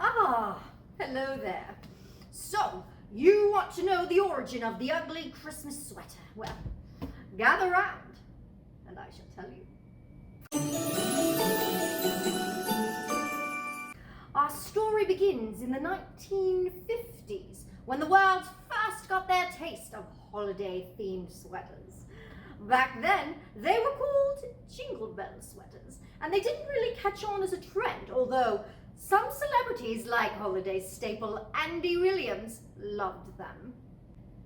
Ah, hello there. So, you want to know the origin of the ugly Christmas sweater? Well, gather round, and I shall tell you. Our story begins in the 1950s, when the world first got their taste of holiday-themed sweaters. Back then, they were called Jingle Bell sweaters, and they didn't really catch on as a trend, although some celebrities like holiday staple Andy Williams loved them.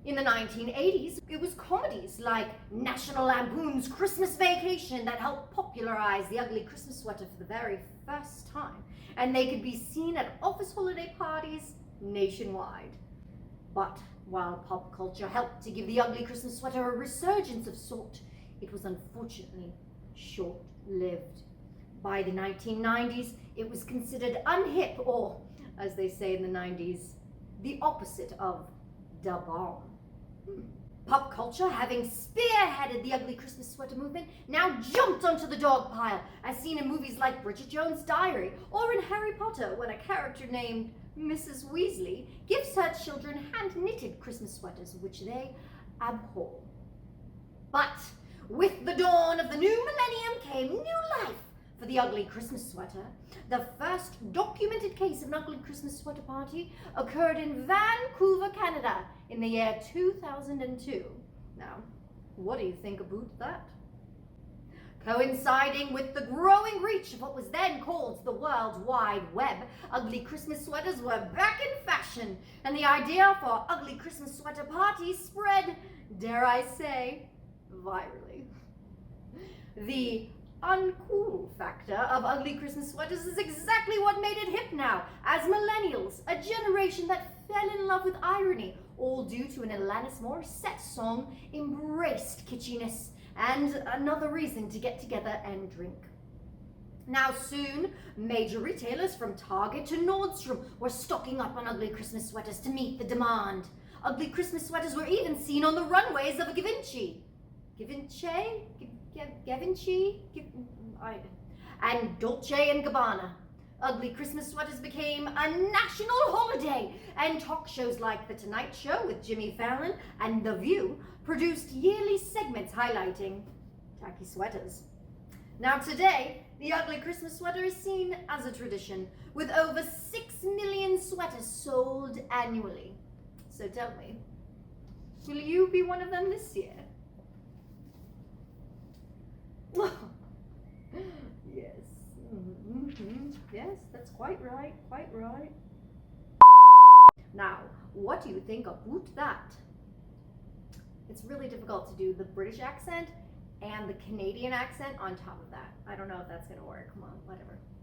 In the 1980s, it was comedies like National Lampoon's Christmas Vacation that helped popularize the ugly Christmas sweater for the very first time, and they could be seen at office holiday parties nationwide. But while pop culture helped to give the ugly Christmas sweater a resurgence of sort, it was unfortunately short-lived. By the 1990s, it was considered unhip, or, as they say in the 90s, the opposite of da bomb. Pop culture, having spearheaded the ugly Christmas sweater movement, now jumped onto the dog pile, as seen in movies like Bridget Jones' Diary, or in Harry Potter, when a character named Mrs. Weasley gives her children hand-knitted Christmas sweaters, which they abhor. But with the dawn of the new millennium came new life for the ugly Christmas sweater. The first documented case of an ugly Christmas sweater party occurred in Vancouver, Canada in the year 2002. Now, what do you think about that? Coinciding with the growing reach of what was then called the World Wide Web, ugly Christmas sweaters were back in fashion, and the idea for ugly Christmas sweater parties spread, dare I say, virally. The uncool factor of ugly Christmas sweaters is exactly what made it hip now, as millennials, a generation that fell in love with irony, all due to an Alanis Morissette song, embraced kitschiness, and another reason to get together and drink. Now soon, major retailers from Target to Nordstrom were stocking up on ugly Christmas sweaters to meet the demand. Ugly Christmas sweaters were even seen on the runways of Givenchy. And Dolce & Gabbana. Ugly Christmas sweaters became a national holiday, and talk shows like The Tonight Show with Jimmy Fallon and The View produced yearly segments highlighting tacky sweaters. Now today, the ugly Christmas sweater is seen as a tradition, with over 6 million sweaters sold annually. So tell me, will you be one of them this year? Yes. Yes, that's quite right, quite right. Now, what do you think about that? It's really difficult to do the British accent and the Canadian accent on top of that. I don't know if that's gonna work. Come on, whatever.